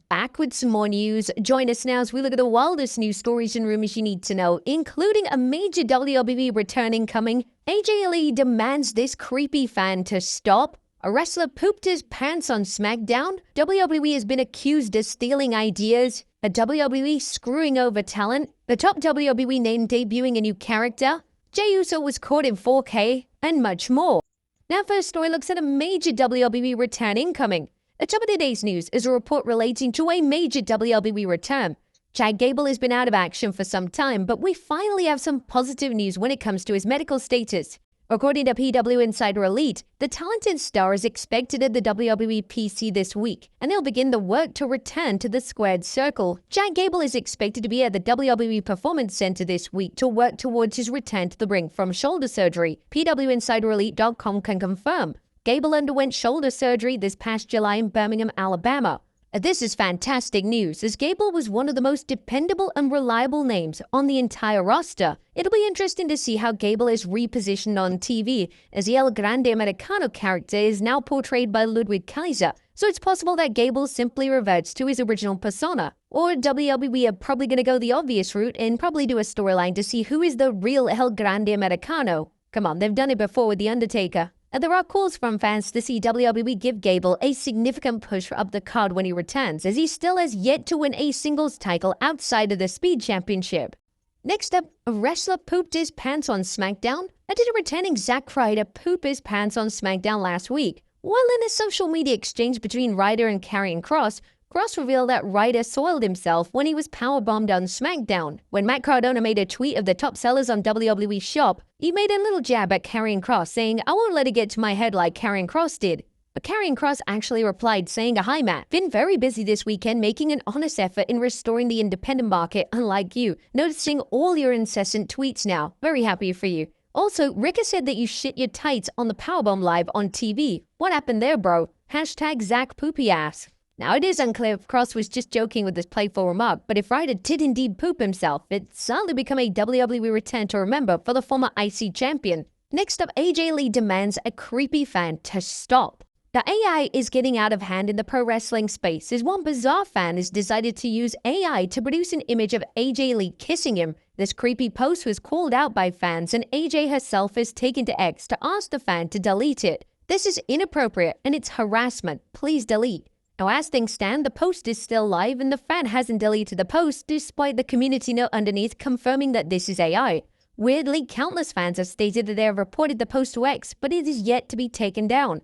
back with some more news. Join us now as we look at the wildest news stories and rumors you need to know, including a major WWE return incoming. AJ Lee demands this creepy fan to stop. A wrestler pooped his pants on SmackDown. WWE has been accused of stealing ideas. A WWE screwing over talent. The top WWE name debuting a new character. Jey Uso was caught in 4K, and much more. Now, first story looks at a major WWE return incoming. At top of today's news is a report relating to a major WWE return. Chad Gable has been out of action for some time, but we finally have some positive news when it comes to his medical status. According to PW Insider Elite, the talented star is expected at the WWE PC this week, and they'll begin the work to return to the squared circle. Chad Gable is expected to be at the WWE Performance Center this week to work towards his return to the ring from shoulder surgery. PWInsiderElite.com can confirm. Gable underwent shoulder surgery this past July in Birmingham, Alabama. This is fantastic news, as Gable was one of the most dependable and reliable names on the entire roster. It'll be interesting to see how Gable is repositioned on TV, as the El Grande Americano character is now portrayed by Ludwig Kaiser, so it's possible that Gable simply reverts to his original persona. Or WWE are probably going to go the obvious route and probably do a storyline to see who is the real El Grande Americano. Come on, they've done it before with The Undertaker. There are calls from fans to see WWE give Gable a significant push up the card when he returns, as he still has yet to win a singles title outside of the Speed Championship. Next up, a wrestler pooped his pants on SmackDown. Did a returning Zack Ryder poop his pants on SmackDown last week? While in a social media exchange between Ryder and Karrion Kross, Kross revealed that Ryder soiled himself when he was powerbombed on SmackDown. When Matt Cardona made a tweet of the top sellers on WWE Shop, he made a little jab at Karrion Kross, saying, "I won't let it get to my head like Karrion Kross did." But Karrion Kross actually replied saying, "Hi Matt, been very busy this weekend making an honest effort in restoring the independent market, unlike you. Noticing all your incessant tweets now. Very happy for you. Also, Ricka said that you shit your tights on the Powerbomb live on TV. What happened there, bro? Hashtag Zach Poopy Ass." Now, it is unclear if Kross was just joking with this playful remark, but if Ryder did indeed poop himself, it'd certainly become a WWE return to remember for the former IC champion. Next up, AJ Lee demands a creepy fan to stop. The AI is getting out of hand in the pro wrestling space, as one bizarre fan has decided to use AI to produce an image of AJ Lee kissing him. This creepy post was called out by fans, and AJ herself has taken to X to ask the fan to delete it. This is inappropriate, and it's harassment. Please delete. Now, as things stand, the post is still live and the fan hasn't deleted the post despite the community note underneath confirming that this is AI. Weirdly, countless fans have stated that they have reported the post to X, but it is yet to be taken down.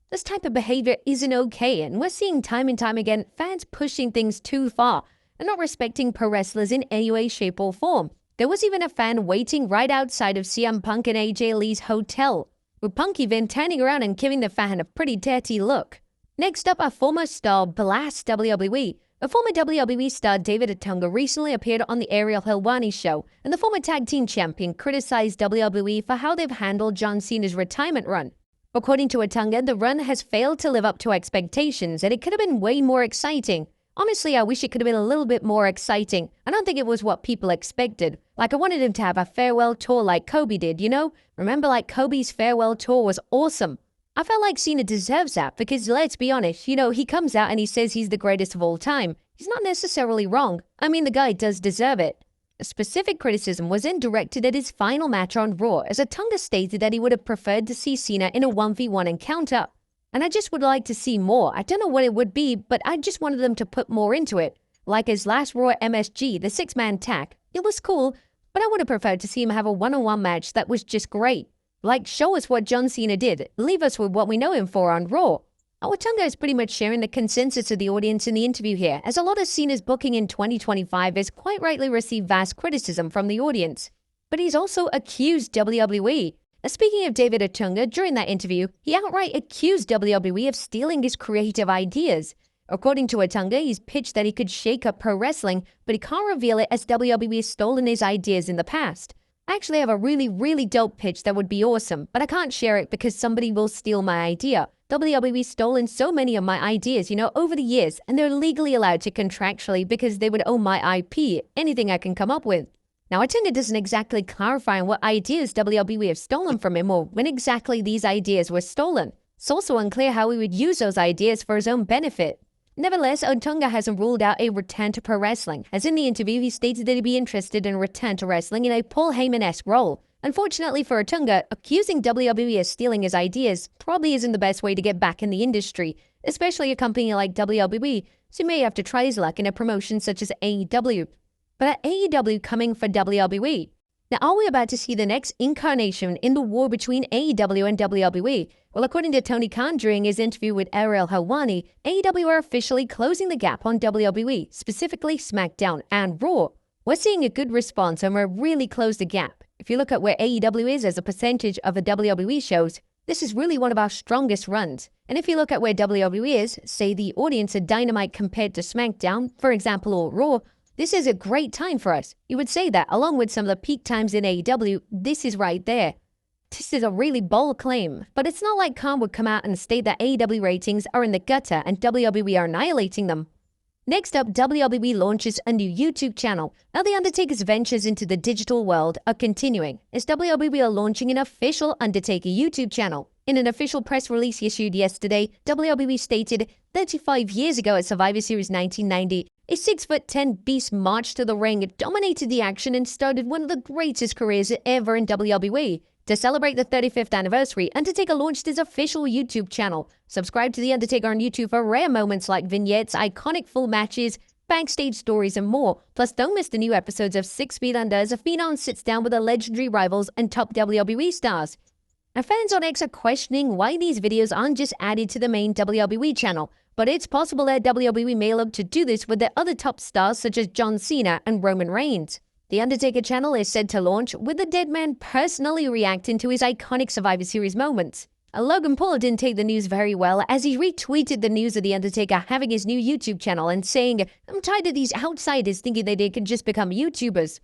This type of behavior isn't okay, and we're seeing time and time again fans pushing things too far and not respecting pro wrestlers in any way, shape, or form. There was even a fan waiting right outside of CM Punk and AJ Lee's hotel, with Punk even turning around and giving the fan a pretty dirty look. Next up, a former star blasts WWE. A former WWE star, David Otunga, recently appeared on the Ariel Helwani show, and the former tag team champion criticized WWE for how they've handled John Cena's retirement run. According to Otunga, the run has failed to live up to expectations, and it could have been way more exciting. Honestly, I wish it could have been a little bit more exciting. I don't think it was what people expected. Like, I wanted him to have a farewell tour like Kobe did, you know? Remember, like, Kobe's farewell tour was awesome. I felt like Cena deserves that because, let's be honest, you know, he comes out and he says he's the greatest of all time. He's not necessarily wrong. I mean, the guy does deserve it. A specific criticism was then directed at his final match on Raw, as Otunga stated that he would have preferred to see Cena in a 1v1 encounter. And I just would like to see more. I don't know what it would be, but I just wanted them to put more into it. Like his last Raw MSG, the 6-man tag. It was cool, but I would have preferred to see him have a one-on-one match that was just great. Like, show us what John Cena did. Leave us with what we know him for on Raw. Otunga is pretty much sharing the consensus of the audience in the interview here, as a lot of Cena's booking in 2025 has quite rightly received vast criticism from the audience. But he's also accused WWE. Speaking of David Otunga, during that interview, he outright accused WWE of stealing his creative ideas. According to Otunga, he's pitched that he could shake up pro wrestling, but he can't reveal it as WWE has stolen his ideas in the past. I actually have a really dope pitch that would be awesome, but I can't share it because somebody will steal my idea. WWE's stolen so many of my ideas, you know, over the years, and they're legally allowed to contractually because they would own my IP, anything I can come up with. Now, Otunga doesn't exactly clarify what ideas WWE have stolen from him or when exactly these ideas were stolen. It's also unclear how he would use those ideas for his own benefit. Nevertheless, Otunga hasn't ruled out a return to pro wrestling, as in the interview he stated that he'd be interested in a return to wrestling in a Paul Heyman-esque role. Unfortunately for Otunga, accusing WWE of stealing his ideas probably isn't the best way to get back in the industry, especially a company like WWE, so he may have to try his luck in a promotion such as AEW. But are AEW coming for WWE? Now, are we about to see the next incarnation in the war between AEW and WWE? Well, according to Tony Khan during his interview with Ariel Helwani, AEW are officially closing the gap on WWE, specifically SmackDown and Raw. We're seeing a good response and we're really closed the gap. If you look at where AEW is as a percentage of the WWE shows, this is really one of our strongest runs. And if you look at where WWE is, say the audience at Dynamite compared to SmackDown, for example, or Raw, this is a great time for us. You would say that, along with some of the peak times in AEW, this is right there. This is a really bold claim, but it's not like Khan would come out and state that AEW ratings are in the gutter and WWE are annihilating them. Next up, WWE launches a new YouTube channel. Now, The Undertaker's ventures into the digital world are continuing, as WWE are launching an official Undertaker YouTube channel. In an official press release issued yesterday, WWE stated 35 years ago at Survivor Series 1990, a 6'10" beast marched to the ring, dominated the action, and started one of the greatest careers ever in WWE. To celebrate the 35th anniversary, Undertaker launched his official YouTube channel. Subscribe to The Undertaker on YouTube for rare moments like vignettes, iconic full matches, backstage stories, and more. Plus, don't miss the new episodes of 6 Feet Under as a Phenom sits down with the legendary rivals and top WWE stars. Now, fans on X are questioning why these videos aren't just added to the main WWE channel, but it's possible that WWE may look to do this with their other top stars such as John Cena and Roman Reigns. The Undertaker channel is said to launch with the dead man personally reacting to his iconic Survivor Series moments. Logan Paul didn't take the news very well as he retweeted the news of The Undertaker having his new YouTube channel and saying, "I'm tired of these outsiders thinking that they could just become YouTubers."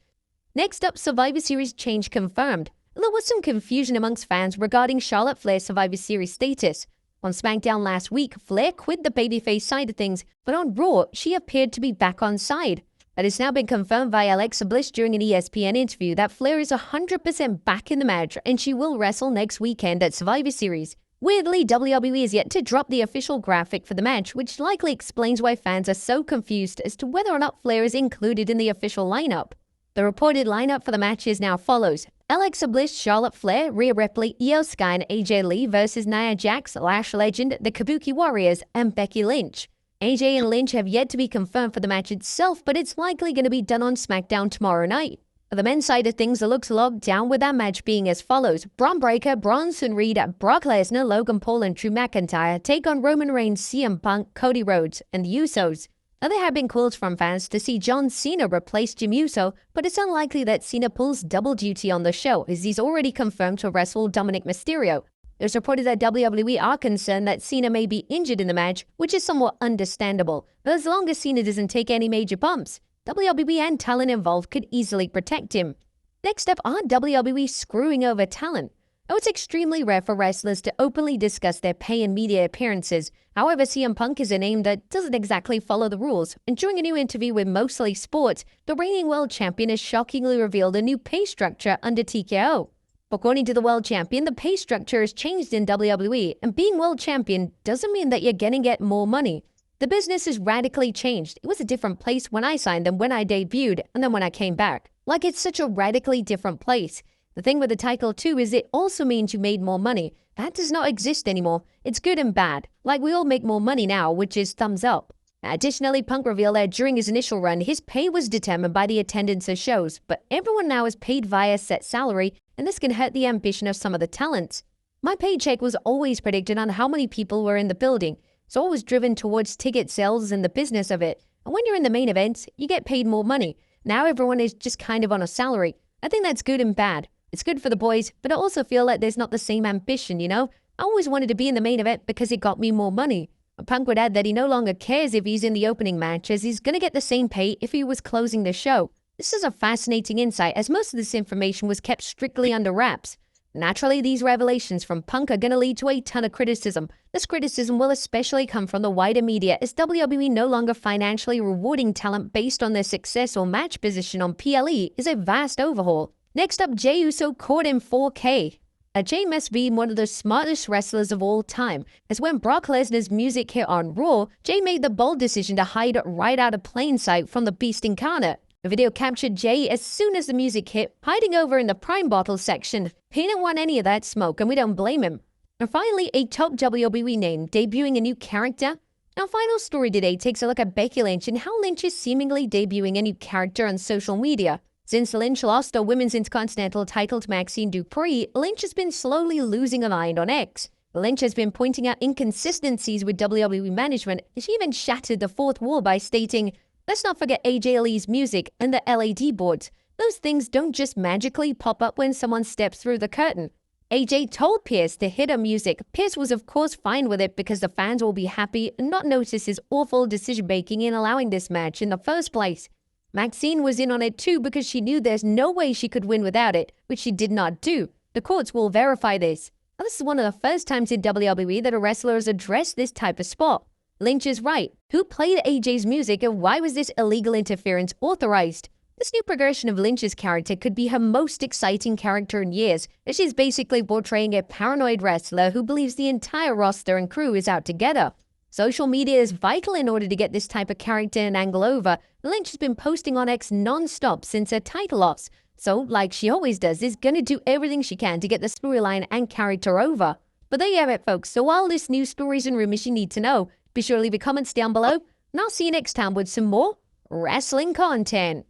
Next up, Survivor Series change confirmed. There was some confusion amongst fans regarding Charlotte Flair's Survivor Series status. On SmackDown last week, Flair quit the babyface side of things, but on Raw, she appeared to be back on side. It has now been confirmed by Alexa Bliss during an ESPN interview that Flair is 100% back in the match and she will wrestle next weekend at Survivor Series. Weirdly, WWE is yet to drop the official graphic for the match, which likely explains why fans are so confused as to whether or not Flair is included in the official lineup. The reported lineup for the match is now follows: Alexa Bliss, Charlotte Flair, Rhea Ripley, Io Sky, and AJ Lee versus Nia Jax, Lash Legend, the Kabuki Warriors, and Becky Lynch. AJ and Lynch have yet to be confirmed for the match itself, but it's likely going to be done on SmackDown tomorrow night. For the men's side of things, it looks locked down with that match being as follows: Braun Breaker, Bronson Reed, Brock Lesnar, Logan Paul, and Drew McIntyre take on Roman Reigns, CM Punk, Cody Rhodes, and the Usos. Now, there have been calls from fans to see John Cena replace Jim Uso, but it's unlikely that Cena pulls double duty on the show, as he's already confirmed to wrestle Dominic Mysterio. It's reported that WWE are concerned that Cena may be injured in the match, which is somewhat understandable, but as long as Cena doesn't take any major bumps, WWE and talent involved could easily protect him. Next up, are WWE screwing over talent? Now, it's extremely rare for wrestlers to openly discuss their pay and media appearances. However, CM Punk is a name that doesn't exactly follow the rules, and during a new interview with Mostly Sports, the reigning world champion has shockingly revealed a new pay structure under TKO. According to the world champion, the pay structure has changed in WWE, and being world champion doesn't mean that you're gonna get more money. The business has radically changed. It was a different place when I signed than when I debuted, and then when I came back. Like, it's such a radically different place. The thing with the title too is it also means you made more money. That does not exist anymore. It's good and bad. Like, we all make more money now, which is thumbs up. Additionally, Punk revealed that during his initial run, his pay was determined by the attendance of shows, but everyone now is paid via set salary, and this can hurt the ambition of some of the talents. My paycheck was always predicted on how many people were in the building. It's always driven towards ticket sales and the business of it. And when you're in the main event, you get paid more money. Now everyone is just kind of on a salary. I think that's good and bad. It's good for the boys, but I also feel like there's not the same ambition, you know? I always wanted to be in the main event because it got me more money. Punk would add that he no longer cares if he's in the opening match, as he's going to get the same pay if he was closing the show. This is a fascinating insight, as most of this information was kept strictly under wraps. Naturally, these revelations from Punk are going to lead to a ton of criticism. This criticism will especially come from the wider media, as WWE no longer financially rewarding talent based on their success or match position on PLE is a vast overhaul. Next up, Jey Uso caught in 4K. Jay must be one of the smartest wrestlers of all time, as when Brock Lesnar's music hit on Raw, Jay made the bold decision to hide right out of plain sight from the Beast incarnate. The video captured Jay as soon as the music hit, hiding over in the Prime Bottle section. He didn't want any of that smoke, and we don't blame him. And finally, a top WWE name debuting a new character. Our final story today takes a look at Becky Lynch and how Lynch is seemingly debuting a new character on social media. Since Lynch lost the Women's Intercontinental title to Maxine Dupree, Lynch has been slowly losing her mind on X. Lynch has been pointing out inconsistencies with WWE management, and she even shattered the fourth wall by stating, "Let's not forget AJ Lee's music and the LED boards. Those things don't just magically pop up when someone steps through the curtain." AJ told Pierce to hit her music. Pierce was of course fine with it because the fans will be happy and not notice his awful decision-making in allowing this match in the first place. Maxine was in on it too because she knew there's no way she could win without it, which she did not do. The courts will verify this. Now, this is one of the first times in WWE that a wrestler has addressed this type of spot. Lynch is right. Who played AJ's music and why was this illegal interference authorized? This new progression of Lynch's character could be her most exciting character in years, as she's basically portraying a paranoid wrestler who believes the entire roster and crew is out to get her. Social media is vital in order to get this type of character and angle over. Lynch has been posting on X non-stop since her title loss, so like she always does, is gonna do everything she can to get the storyline and character over. But there you have it, folks. So all this news, stories, and rumors you need to know, be sure to leave your comments down below, and I'll see you next time with some more wrestling content.